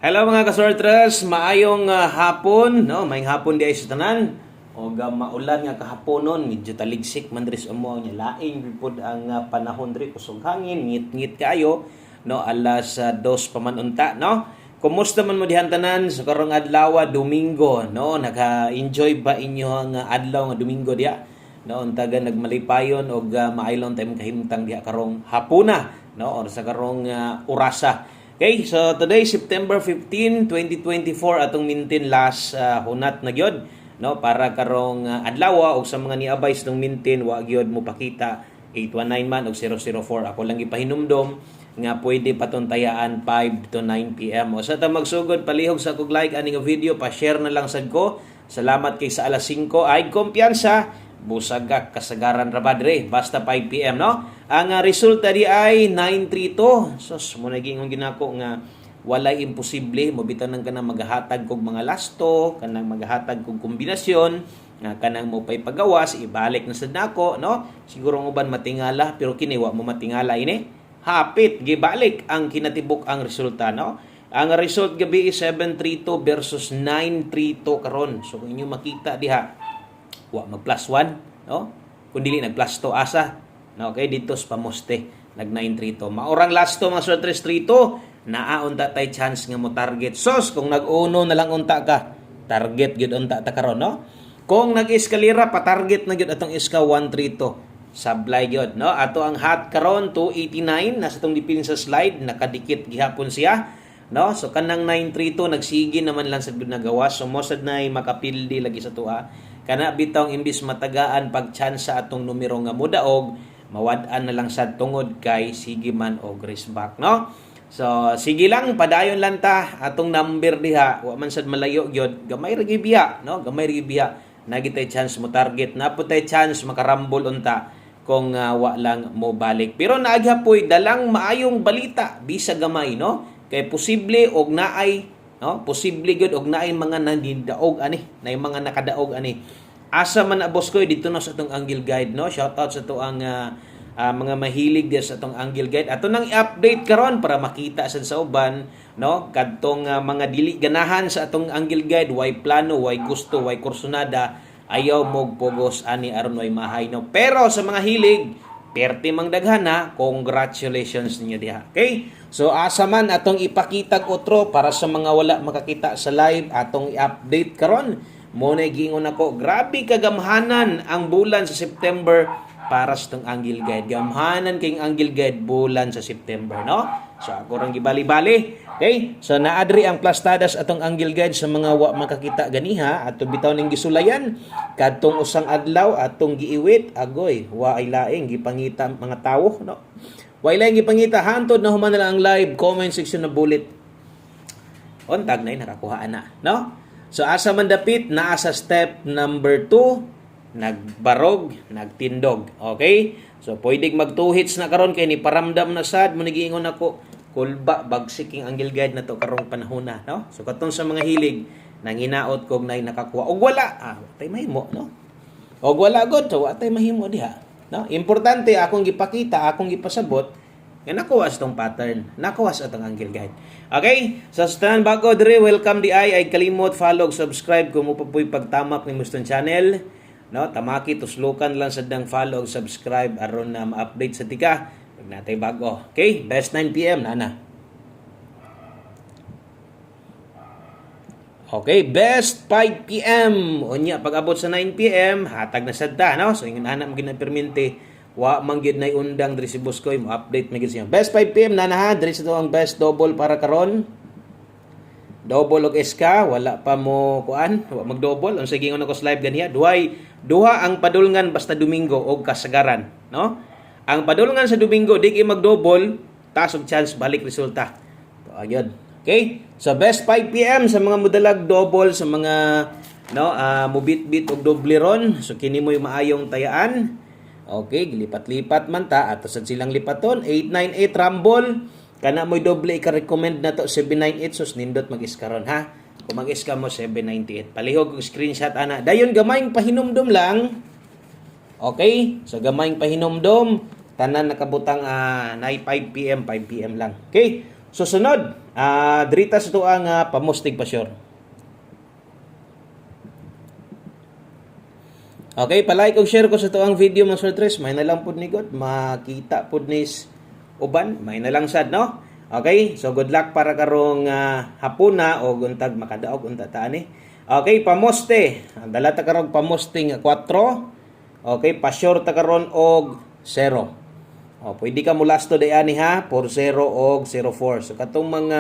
Hello mga kasortres, maayong hapon, no? Maayong hapon di ay sa tanan. O maulan nga kahapon nun, medyo taligsik man diri sa amo nya laing pud ang panahon diri kusog hangin, ngit-ngit kayo, no? Alas 2 pa man unta, no? Kumusta man mo dihan tanan sa karong adlaw, Domingo, no? Naka-enjoy ba inyo ang adlaw nga Domingo diha? No, untaga nagmalipayon og maaylon tayong kahimtang diha karong hapuna, no? Or sa karong orasa. Okay, so today September 15, 2024 atong mintin last hunat na gyud, no, para karong adlaw og sa mga niabay sa mintin wa gyud mo pakita 819 man og 004. Ako lang gipahinumdom nga pwede patuntayaan 5 to 9 PM. O sa ta magsugod palihog sa kog like ani nga video, pa-share na lang sad ko. Salamat kay sa alas 5 ay kumpiyansa busagak kasagaran ra ba dire basta 5 PM, no? Ang resulta di ay 932. Sus mo naging ginako nga walay imposible mo bitanan ka na maghatag kog mga lasto, kanang maghatag kog kombinasyon nga kanang mo pay pagawas ibalik na sad nako, no? Siguro ang uban matingala pero kini wa mo matingala ini. Hapit gibalik ang kinatibuk ang resulta, no? Ang result gabi is 732 versus 932 karon. So kung inyo makita diha wa mag plus 1, no? Kung dili nag plus 2 asa. No, okay, dito sa pamoste nag 932. Maurang last to mga sortres 32, naa unta tay chance nga mo target. Sos kung nag-uno na lang unta ka, target gyud unta ta karon, no? Kung nag-eskalera pa target na gyud atong iska 132. Sablay gyud, no? Ato ang hot karon 289 nasa tong dipin sa slide, nakadikit gihapon siya. No, so kanang 932 nagsigi naman lang sa gud nagawas. So mosad nay makapildi lagi sa tuwa. Kana bitong imbis matagaan pag chance sa atong numero nga mudaog, mawad-an na lang sad tungod kay sige man og race back, no? So sige lang padayon lang ta atong number diha, wa man sad malayo gyud, gamay ra gyud biya, no? Gamay ra gyud biya. Nagitay chance mo target, naputay chance makarambol unta kung wa lang mo balik. Pero naaghapoy dalang maayong balita bisa gamay, no? Kay posible og naay, no? Posible gyud og naay mga nandidaog ani, naay mga nakadaog ani. Asa man na boss ko dito na sa atong Angle Guide, no? Shout out sa to ang mga mahilig dia sa atong Angle Guide. Ato nang i-update karon para makita sad sa uban, no? Kadtong mga dili ganahan sa atong Angle Guide, way plano, way gusto, way kursunada, ayaw mog pugos ani aron way mahay, no? Pero sa mga hilig, perti mang daghana, congratulations ninyo diha. Okay? So asa man atong ipakita otro para sa mga wala makakita sa live, atong i-update karon. Mo na gingon ako, grabe kagamhanan ang bulan sa September para sa tong Angle Guide. Gamhanan kay Angle Guide bulan sa September, no? So ako rang gibali-bali. Okay? So naadri ang plastadas atong Angle Guide sa mga wa makakita ganiha ato bitaw ning gisulayan kadtong usang adlaw atong giiwit agoy wa ay laing gipangita mga tawo, no? Wa ay laing gipangita hantod na human na lang ang live comment section na bullet. Untag na nakakuha na, no? So asa man dapit naa sa step number 2, nagbarog, nagtindog. Okay? So pwedeng mag-2 hits na karon kay ni paramdam na sad mo nigiingon ako kulba bagsiking Angle Guide na to karong panahon na, no? So katong sa mga hilig nanginaot kog nay nakakuha og wala, tay mahimo, no? Og wala gud so atay mahimo diha, no? Importante akong gipakita, akong gipasabot nga nakuha sa tong pattern, nakuha sa atong Angle Guide. Okay? So stand bago dire, welcome di ay kalimot follow, subscribe kung mo pa po'y pagtamak ni Muston channel, no? Tamaki tuslukan lang sa dang follow, subscribe aron na ma-update sa tika pag natay bago. Okay? Best 9 PM nana. Okay, best 5 PM. Unya pag abot sa 9 PM, hatag na sad ta, no? So ingon ana mo ginapermente wa man gyud nay undang diri si Boskoy mo update magid siya. Best 5 PM na ha, diri sa to ang best double para karon. Double og SK, wala pa mo kuan, wa mag-double. Unsa gingon ako sa live ganiya? Duha ang padulngan basta Domingo og kasagaran, no? Ang padulngan sa Domingo di kay mag-double, taas og chance balik resulta. To ayun. Okay? So best 5 PM sa mga modalag double sa mga no, mubit-bit og doble ron. So kini mo'y maayong tayaan. Okay, gilipat-lipat man ta ato sad silang lipaton 898 Rumble kana mo'y doble ika-recommend na to 798 sus nindot mag-iskaron ha. Kung mag-iska mo 798 palihog og screenshot ana. Dayon gamayng pahinumdom lang. Okay? So gamayng pahinumdom tanan nakabutang 5 PM 5 PM lang. Okay? So sunod Drita sa to ang pamustig pa sure. Okay, palike og share ko sa to ang video mga sortres. May na lang pud ni God makita pud nis uban, may na lang sad no. Okay, so good luck para karong hapuna o untag makadaog unta ta ani. Okay, pamoste. Dala ta karong pamosting 4. Okay, pa-sure ta karon og 0. Pwede ka mulasto day ani ha, 4-0 og 0-4. So katong mga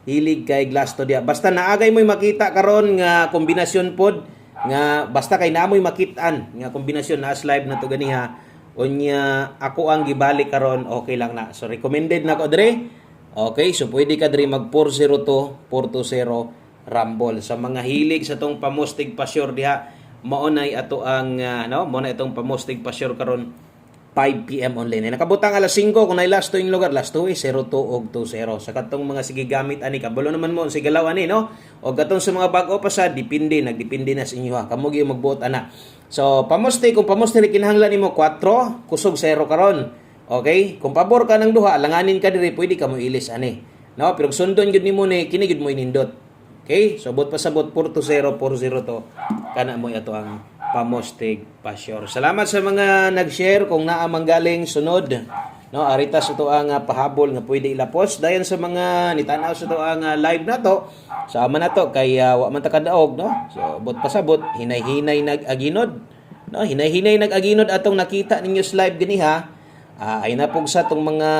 hilig kay glasto dia. Basta naagay mo'y makita karon nga kombinasyon pod nga basta kay naamoy makit-an nga kombinasyon na live na to ganiha. Unya ako ang gibalik karon okay lang na. So recommended na ko dre. Okay, so pwede ka dre mag 4-0 to 4-0 rumble. Sa mga hilig sa tong pamustig pa sure diha, maunay ato ang mo na itong pamustig pa sure karon 5 PM online. Nakabutang alas 5 kung nay last to yung lugar, last to 02 og 20. Sa katong mga sige gamit ani kabalo naman mo si galaw ani no. O katong sa mga bag-o pa sa depende, nagdepende na sa inyo ha. Kamo gyud magbuot ana. So pamusti kung pamusti ni kinahanglan nimo 4, kusog 0 karon. Okay? Kung pabor ka ng duha, langanin ka diri, pwede ka mo ilis ani. No, pero sundon gyud nimo ni kini gyud mo inindot. Okay? So bot pasabot 4-0 to kana mo ato ang pamustig pa sure. Salamat sa mga nag-share kung naa manggaling sunod. No, arita sa to ang pahabol nga pwede ilapos dayon sa mga nitanaw sa to ang live na to. Sama na to kay wa man ta kadaog no. So bot pasabot hinay-hinay nag-aginod. No, hinay-hinay nag-aginod atong nakita ninyo sa live gini ha. Ay na pug sa tong mga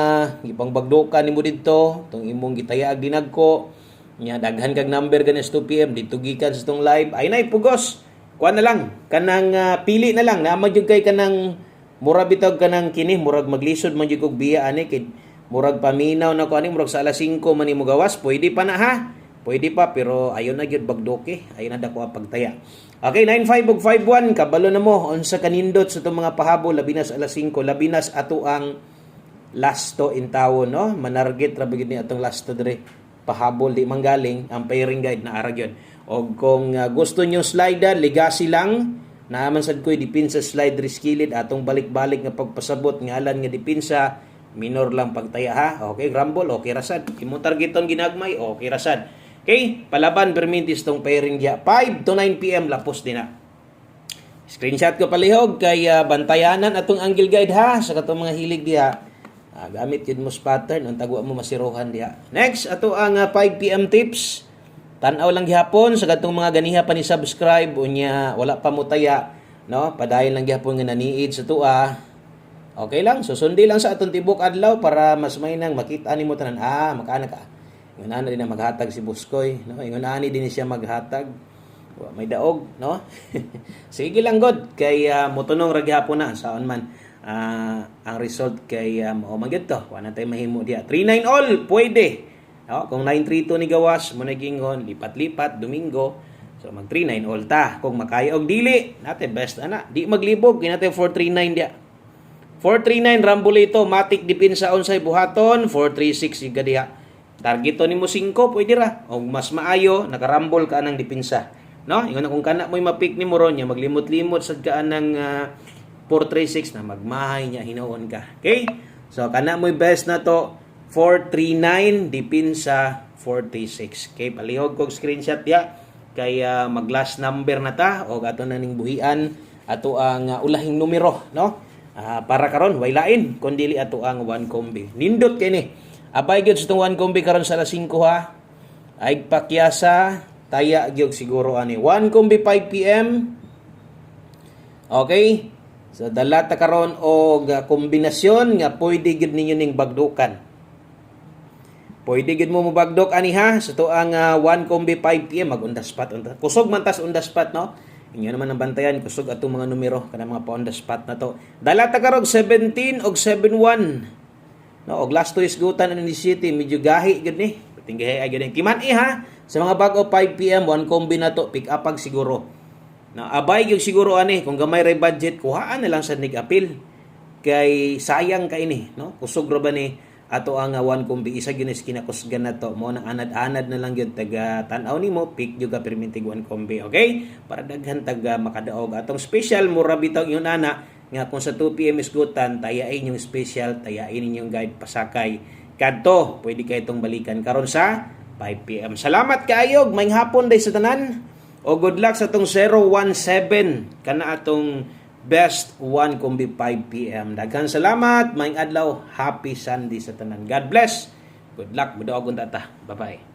gipangbagdokan nimo didto, tong imong gitayag dinagko. Nya daghan kag number ganis 2 PM didto gikan sa tong live. Ay nay pugos. Kuan na lang kanang pili na lang na magyud kay kanang murag bitag kanang kini murag maglisod man jud og biya ani kay murag paminaw na ko ani murag sa alas 5 man nimo gawas pwede pa na ha pwede pa pero ayon na gyud bagdoke ayon na dako ang pagtaya. Okay, 95 ug 51 kabalo na mo unsa kanindot sa itong mga pahabol labi na sa alas 5 labi na ato ang lasto in tawon no manarget ra bigid ni atong lasto dire pahabol di manggaling ang pairing guide na ara gyud. O kung gusto nyo slider, legacy lang, naaman sad ko'y dipinsa slide riskilid, atong balik-balik nga pagpasabot, ngalan nga dipinsa, minor lang pagtaya ha. Okay, rumble, okay rasad. Imong targeton ginagmay, okay rasad. Okay, palaban, permintis tong pairing diya. 5 to 9 PM, lapos din na. Screenshot ko palihog, kay bantayanan atong angle guide ha, sa katong mga hilig diya. Gamit yun mo pattern, ang tagwa mo masiruhan diya. Next, ato ang 5 PM tips. Tanaw lang gihapon sa katong mga ganiha pa ni subscribe unya wala pa mo taya no padayon lang gihapon nga naniid sa tua. Okay lang susundi lang sa aton tibok adlaw para mas may nang makita nimo tanan makana ka. Ingon ana din na maghatag si Buskoy no ingon ani din siya maghatag. May daog no. Sige lang god kay motunong ra gihapon na saon man ang result kay mao man gyud to. Wa na tay mahimo diya. 3-9 all pwede. No, kung 9-3-2 ni gawas, mo nagingon, lipat-lipat, Domingo. So, mag 3-9 all ta. Kung makaya og dili, natin best ana. Di maglibog, kinate 4-3-9 dia. 4-3-9, Rambulito, matik dipinsa unsay buhaton, 4-3-6 iga diha. Targeto nimo 5, pwede ra. O mas maayo, nakarambol ka nang dipinsa. No? Ingon kung kana mo'y mapik ni mo ron, maglimot-limot sad ka ng 4-3-6 na magmahay niya, hinoon ka. Okay? So, kana mo'y best na to, 439 dipinsa 46. Okay, palihog kog screenshot ya kay mag last number na ta o ato na ning buhian ato ang ulahing numero no. Para karon way lain kun dili ato ang 1 kombi. Nindot kay ni. Abay gyud sa tong 1 kombi karon sa alas 5 ha. Ay pakyasa taya gyud siguro ani 1 kombi 5 PM. Okay? So dala ta karon og kombinasyon nga pwede gyud ninyo ning bagdukan. Pwede gid mo mabagdok ani ha sa to ang 1 kombi 5 PM mag on the spot kusog man tas on the spot no inyo naman ang bantayan kusog atong mga numero kana mga pa on the spot na to dala ta karog 17 og 71 no og last to isgutan in the city medyo gahi gid ni tinggahi ay gid kiman ha sa mga bag-o 5 PM 1 kombi na to pick up siguro na abay gyud siguro ani kung gamay ray budget kuhaan na lang sa nig-apil kay sayang ka ini no kusog ra ba ni ato ang 1 kombi isa ginis kinakusgan na to mo na anad-anad na lang gyud taga tan-aw nimo pick jud ka permintig 1 kombi okay para daghan taga makadaog atong special mura bitaw yun ana nga kung sa 2 PM isgutan tayain yung special tayain ninyong guide pasakay kadto. Pwede kay itong balikan karon sa 5 PM. Salamat kaayog, may hapon day sa tanan. O good luck sa itong 017 kana atong best 1 kumbi 5 PM. Daghang salamat, may adlaw, happy Sunday sa tanan. God bless. Good luck, budawagon tata. Bye-bye.